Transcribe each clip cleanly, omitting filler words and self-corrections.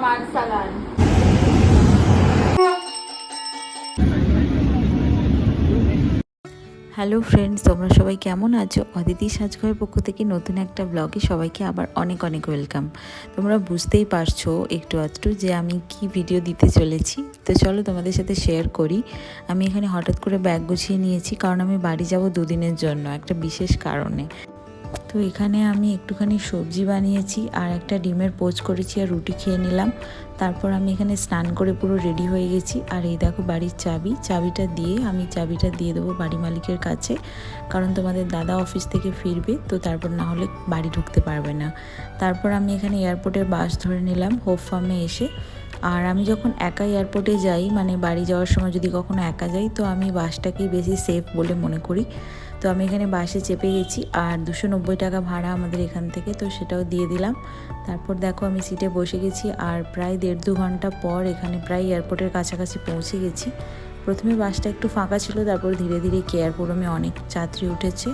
মার্সালান। Hello friends, তোমরা সবাই কেমন আছো? অদিতি সাজঘরের পক্ষ থেকে নতুন একটা ব্লগে সবাইকে আবার অনেক অনেক ওয়েলকাম। তোমরা বুঝতেই পারছো একটু আধটু যে আমি কি ভিডিও দিতে চলেছি। তো চলো তোমাদের সাথে শেয়ার করি। আমি এখানে হঠাৎ করে ব্যাগ গুছিয়ে নিয়েছি, কারণ আমি বাড়ি যাব দুদিনের জন্য একটা বিশেষ কারণে। তো এখানে আমি একটুখানি সবজি বানিয়েছি আর একটা ডিমের পোচ করেছি আর রুটি খেয়ে নিলাম। তারপর আমি এখানে স্নান করে পুরো রেডি হয়ে গেছি। আর এই দেখো বাড়ির চাবিটা দিয়ে দেবো বাড়ি মালিকের কাছে, কারণ তোমাদের দাদা অফিস থেকে ফিরবে, তো তারপর না হলে বাড়ি ঢুকতে পারবে না। তারপর আমি এখানে এয়ারপোর্টের বাস ধরে নিলাম হোপ ফার্মে এসে। আর আমি যখন একা এয়ারপোর্টে যাই, মানে বাড়ি যাওয়ার সময় যদি কখনো একা যাই, তো আমি বাসটাকেই বেশি সেফ বলে মনে করি। তো আমি এখানে বাসে চেপে গেছি আর 290 টাকা ভাড়া আমাদের এখান থেকে, তো সেটাও দিয়ে দিলাম। তারপর দেখো আমি সিটে বসে গেছি আর প্রায় 1.5-2 ঘন্টা পর এখানে প্রায় এয়ারপোর্টের কাছাকাছি পৌঁছে গেছি। প্রথমে বাসটা একটু ফাঁকা ছিল, তারপর ধীরে ধীরে এয়ারপোর্টে অনেক যাত্রী উঠেছে।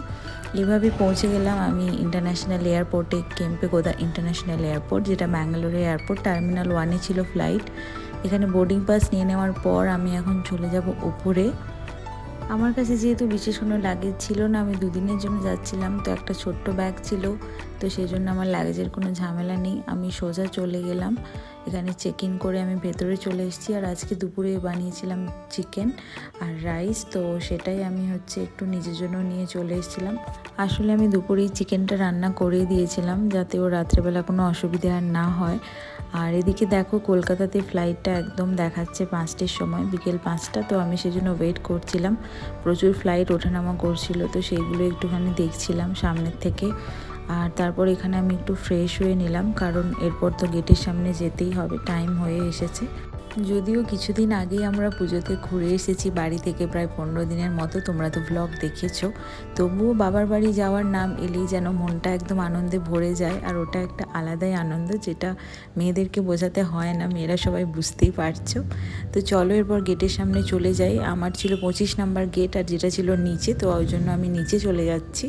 এভাবে পৌঁছে গেলাম আমি ইন্টারন্যাশনাল এয়ারপোর্টে, কেম্পেগোদা ইন্টারন্যাশনাল এয়ারপোর্ট, যেটা ব্যাঙ্গালোরের এয়ারপোর্ট। টার্মিনাল 1-এ ছিল ফ্লাইট। এখানে বোর্ডিং পাস নিয়ে নেওয়ার পর আমি এখন চলে যাব উপরে। আমার কাছে যেহেতু বিশেষ কোনো লাগেজ ছিল না, আমি দুদিনের জন্য যাচ্ছিলাম, তো একটা ছোট্ট ব্যাগ ছিল, তো সেই জন্য আমার লাগেজের কোনো ঝামেলা নেই। আমি সোজা চলে গেলাম, এখানে চেক ইন করে আমি ভেতরে চলে এসেছি। আর আজকে দুপুরে বানিয়েছিলাম চিকেন আর রাইস, তো সেটাই আমি একটু নিজের জন্য নিয়ে চলে এসেছিলাম। আসলে আমি দুপুরেই চিকেনটা রান্না করে দিয়েছিলাম, যাতে ও রাত্রেবেলা কোনো অসুবিধা আর না হয়। আর এদিকে দেখো কলকাতাতে ফ্লাইটটা একদম দেখাচ্ছে 5টের সময়, বিকেল 5টা, তো আমি সেজন্য ওয়েট করছিলাম। প্রচুর ফ্লাইট ওঠানামা করছিল, তো সেইগুলো একটুখানি দেখছিলাম সামনের থেকে। আর তারপর এখানে আমি একটু ফ্রেশ হয়ে নিলাম, কারণ এরপর তো গেটের সামনে যেতেই হবে, টাইম হয়ে এসেছে। যদিও কিছুদিন আগেই আমরা পুজোতে ঘুরে এসেছি বাড়ি থেকে, প্রায় 15 দিনের মতো, তোমরা তো ব্লগ দেখেছো। তবুও বাবার বাড়ি যাওয়ার নাম এলেই যেন মনটা একদম আনন্দে ভরে যায়, আর ওটা একটা আলাদাই আনন্দ, যেটা মেয়েদেরকে বোঝাতে হয় না, মেয়েরা সবাই বুঝতেই পারছো। তো চলো এরপর গেটের সামনে চলে যাই। আমার ছিল 25 নাম্বার গেট, আর যেটা ছিল নিচে, তো ওই জন্য আমি নিচে চলে যাচ্ছি।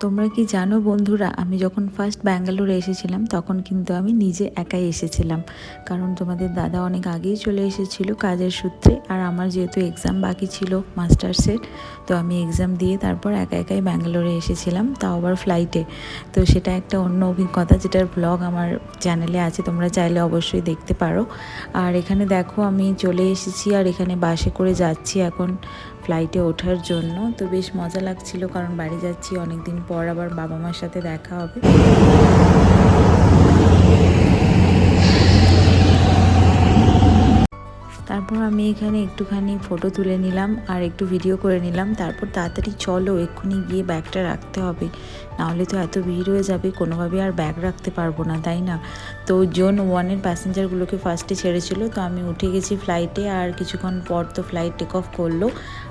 তোমরা কি জানো বন্ধুরা, আমি যখন ফার্স্ট ব্যাঙ্গালোরে এসেছিলাম তখন কিন্তু আমি নিজে একাই এসেছিলাম, কারণ তোমাদের দাদা অনেক আগেই চলে এসেছিল কাজের সূত্রে। আর আমার যেহেতু এক্সাম বাকি ছিল মাস্টার্সের, তো আমি এক্সাম দিয়ে তারপর একাই ব্যাঙ্গালোরে এসেছিলাম, তাও আবার ফ্লাইটে। তো সেটা একটা অন্য অভিজ্ঞতা, যেটার ব্লগ আমার চ্যানেলে আছে, তোমরা চাইলে অবশ্যই দেখতে পারো। আর এখানে দেখো আমি চলে এসেছি, আর এখানে বাসে করে যাচ্ছি এখন ফ্লাইটে ওঠার জন্য। তো বেশ মজা লাগছিল, কারণ বাড়ি যাচ্ছি অনেক দিন পর, আবার বাবা মার সাথে দেখা হবে। তারপর আমি এখানে একটুখানি ফটো তুলে নিলাম আর একটু ভিডিও করে নিলাম। তারপর তাড়াতাড়ি চলো, এক্ষুনি গিয়ে ব্যাগটা রাখতে হবে, নাহলে তো এত ভিড় হয়ে যাবে, কোনোভাবে আর ব্যাগ রাখতে পারবো না, তাই না? তো জোন 1-এর প্যাসেঞ্জারগুলোকে ফার্স্টে ছেড়েছিল, তো আমি উঠে গেছি ফ্লাইটে। আর কিছুক্ষণ পর তো ফ্লাইট টেক অফ করলো।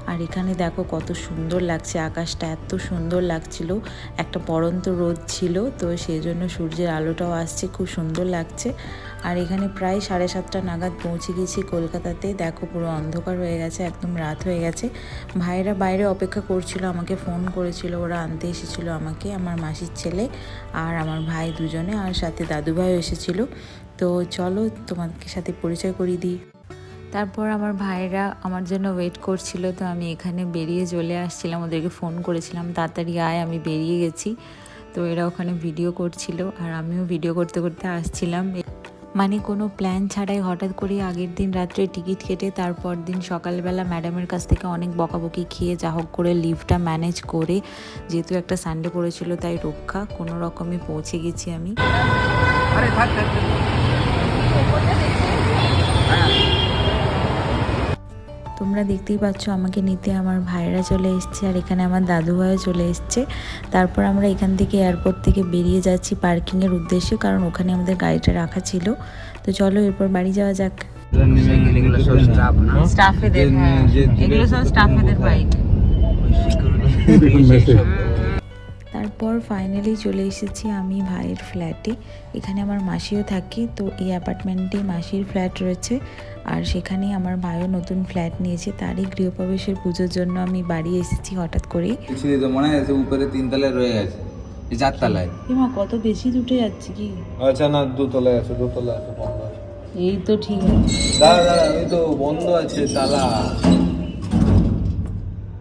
আর এখানে দেখো কত সুন্দর লাগছে, আকাশটা এত সুন্দর লাগছিল, একটা পড়ন্ত রোদ ছিল, তো সেই জন্য সূর্যের আলোটাও আসছে, খুব সুন্দর লাগছে। আর এখানে প্রায় 7:30 নাগাদ পৌঁছে গেছি কলকাতাতে। দেখো পুরো অন্ধকার হয়ে গেছে, একদম রাত হয়ে গেছে। ভাইরা বাইরে অপেক্ষা করছিল, আমাকে ফোন করেছিল, ওরা আনতে এসেছিল আমাকে, আমার মাসির ছেলে আর আমার ভাই দুজনে, আর সাথে দাদু ভাইও এসেছিল। তো চলো তোমাকে সাথে পরিচয় করিয়ে দিই। তারপর আমার ভাইরা আমার জন্য ওয়েট করছিল, তো আমি এখানে বেরিয়ে চলে আসছিলাম, ওদেরকে ফোন করেছিলাম তাড়াতাড়ি আয়, আমি বেরিয়ে গেছি। তো এরা ওখানে ভিডিও করছিল আর আমিও ভিডিও করতে করতে আসছিলাম। মানে কোনো প্ল্যান ছাড়াই হঠাৎ করে আগের দিন রাত্রে টিকিট কেটে তারপর দিন সকালবেলা ম্যাডামের কাছ থেকে অনেক বকাবকি খেয়ে যা হোক করে লিভটা ম্যানেজ করে, যেহেতু একটা সানডে পড়েছিল তাই রক্ষা, কোনো রকমে পৌঁছে গেছি আমি। তোমরা দেখতেই পাচ্ছ আমাকে নিতে আমার ভাইরা চলে এসছে, আর এখানে আমার দাদু ভাইও চলে এসছে। তারপর আমরা এখান থেকে এয়ারপোর্ট থেকে বেরিয়ে যাচ্ছি পার্কিংয়ের উদ্দেশ্যে, কারণ ওখানে আমাদের গাড়িটা রাখা ছিল। তো চলো এরপর বাড়ি যাওয়া যাক। স্টাফেদের, হ্যাঁ এগুলো সব স্টাফেদের বাইক। তারপর ফাইনালি চলে এসেছি আমি ভাইয়ের ফ্ল্যাটে। এখানে আমার মাসিও থাকে, তো এই অ্যাপার্টমেন্টেই মাসির ফ্ল্যাট রয়েছে। আর সেখানেই আমার ভাইও নতুন ফ্ল্যাট নিয়েছে, তারই গৃহপ্রবেশের পুজোর জন্য আমি বাড়ি এসেছি হঠাৎ করেই। তো মনে আছে উপরে 3 তলায় রয়ে গেছে, এই 4 তলায়। মা কত বেশি উঠে যাচ্ছে কি? আচ্ছা না, 2 তলায় আছে, 2 তলায় আছে, বন্ধ আছে। এই তো ঠিক আছে। দাঁড়া দাঁড়া, ওই তো বন্ধ আছে তালা।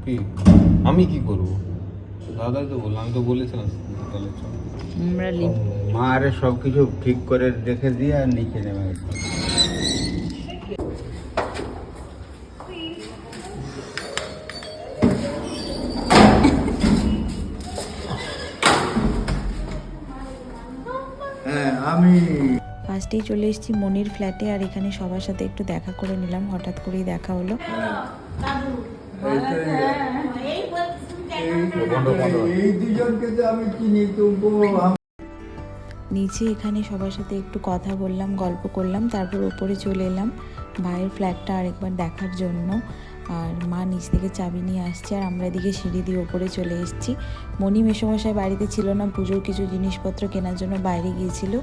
কি আমি কি করবো? দাদাই তো বললাম, আমি তো বলেছিলাম তাহলে চল। আমরা মা আরে সব কিছু ঠিক করে রেখে দিয়ে আর নিচে নেমে গেছে। হ্যাঁ আমি ফার্স্টেই চলে এসেছি মনির ফ্ল্যাটে, আর এখানে সবার সাথে একটু দেখা করে নিলাম, হঠাৎ করেই দেখা হলো। এই দুজনকে তো আমি চিনি, তবুও নিচে এখানে সবার সাথে একটু কথা বললাম, গল্প করলাম, তারপর ওপরে চলে এলাম ভাইয়ের ফ্ল্যাটটা আরেকবার দেখার জন্য। আর মা নিচ থেকে চাবি নিয়ে আসছে, আর আমরা এদিকে সিঁড়ি দিয়ে ওপরে চলে এসেছি। মনি মেসোমশাই বাড়িতে ছিল না, পুজোর কিছু জিনিসপত্র কেনার জন্য বাইরে গিয়েছিল,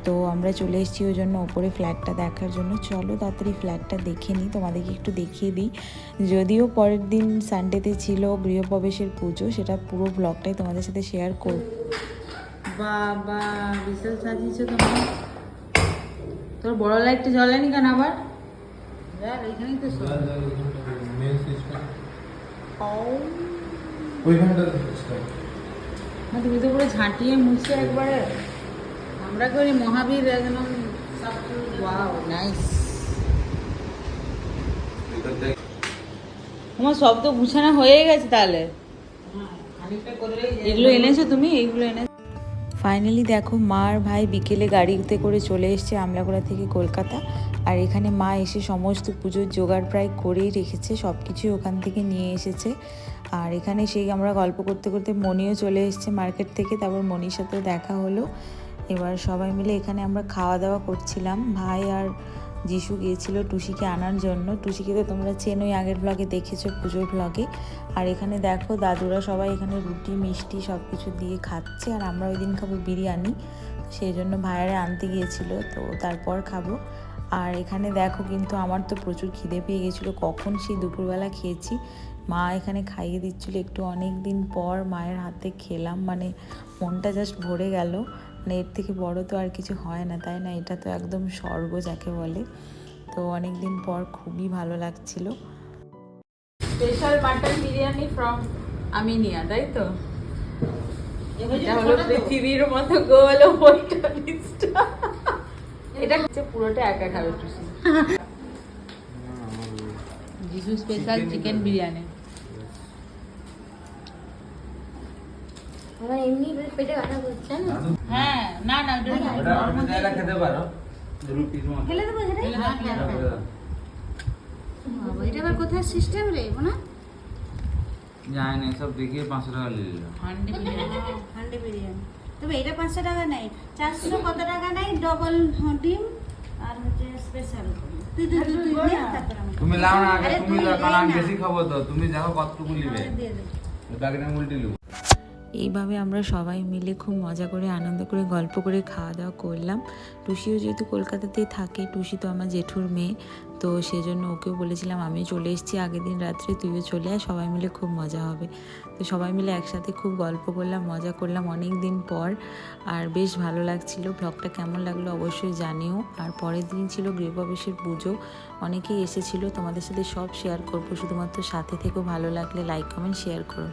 তো আমরা চলে এসেছি ওই জন্য ওপরে ফ্ল্যাটটা দেখার জন্য। চলো তাড়াতাড়ি ফ্ল্যাটটা দেখে নিই, তোমাদেরকে একটু দেখিয়ে দিই। যদিও পরের দিন সানডেতে ছিল গৃহপ্রবেশের পুজো, সেটা পুরো ব্লগটাই তোমাদের সাথে শেয়ার করব। বাবা বিশাল সাজিয়েছো তোমার, তোর বড় লাইটটা জ্বলেনি কেন আবার? এইখানেই তো তুমি তো পুরো ঝাঁটিয়ে মুছে একবারে আমরা করি মহাবীর একদম। Wow nice. তোমার সব তো গুছানো হয়ে গেছে তাহলে। এগুলো এনেছো তুমি? এইগুলো এনেছো? ফাইনালি দেখো মা আর ভাই বিকেলে গাড়িতে করে চলে এসেছে আমলাগোড়া থেকে কলকাতা। আর এখানে মা এসে সমস্ত পুজোর জোগাড় প্রায় করেই রেখেছে, সব কিছুই ওখান থেকে নিয়ে এসেছে। আর এখানে সেই আমরা গল্প করতে করতে মনিও চলে এসেছে মার্কেট থেকে, তারপর মনির সাথেও দেখা হলো। এবার সবাই মিলে এখানে আমরা খাওয়া দাওয়া করছিলাম। ভাই আর যিশু গিয়েছিল টুসিকে আনার জন্য। টুসিকে তো তোমরা চেনোই, আগের ব্লগে দেখেছো, পুজোর ব্লগে। আর এখানে দেখো দাদুরা সবাই এখানে রুটি মিষ্টি সব কিছু দিয়ে খাচ্ছে, আর আমরা ওই দিন খাবো বিরিয়ানি, সেই জন্য ভাইয়ারে আনতে গিয়েছিল, তো তারপর খাবো। আর এখানে দেখো কিন্তু আমার তো প্রচুর খিদে পেয়ে গেছিলো, কখন সেই দুপুরবেলা খেয়েছি। মা এখানে খাইয়ে দিচ্ছিলো একটু, অনেক দিন পর মায়ের হাতে খেলাম, মানে মনটা জাস্ট ভরে গেল। মানে এর থেকে বড় তো আর কিছু হয় না, তাই না? এটা তো একদম স্বর্গ যাকে বলে। তো অনেক দিন পর খুবই ভালো লাগছিল। Special mutton biryani from Aminia, তাই তো? এটা হলো পৃথিবীর মতো গোল ওইটা লিস্টটা। এটা হচ্ছে পুরোটা একা খাবে টুসি। যিশু স্পেশাল চিকেন বিরিয়ানি। আমার এমনি পেটে ব্যথা করছে না। হ্যাঁ না না ওটা খেতে পারো। ফেলে দেবো বাবা, এটা আবার কোথায় সিস্টেম রে না? জানি না, সব দেখিয়ে 500 টাকা নিয়ে নিল। হান্ডি বিরিয়ানি। তবে এটা 500 টাকা নেই, 400 কত টাকা নেই, ডবল ডিম আর হচ্ছে স্পেশাল। তুমি লাও না আগে, তুমি লাও, কারণ আমি বেশি খাবো তো। তুমি দেখো কতটুকু নিবে, প্যাকেটে উল্টে নিব। এইভাবে আমরা সবাই মিলে খুব মজা করে আনন্দ করে গল্প করে খাওয়া দাওয়া করলাম। টুসিও যেহেতু কলকাতাতেই থাকে, টুসি তো আমার জেঠুর মেয়ে, তো সেজন্য ওকেও বলেছিলাম আমি চলে এসেছি আগের দিন রাত্রে, তুইও চলে আয়, সবাই মিলে খুব মজা হবে। তো সবাই মিলে একসাথে খুব গল্প করলাম, মজা করলাম অনেক দিন পর, আর বেশ ভালো লাগছিল। ব্লগটা কেমন লাগলো অবশ্যই জানিও। আর পরের দিন ছিল গৃহপ্রবেশের পুজো, অনেকেই এসেছিলো, তোমাদের সাথে সব শেয়ার করবো, শুধুমাত্র সাথে থেকেও ভালো লাগলে লাইক কমেন্ট শেয়ার করো।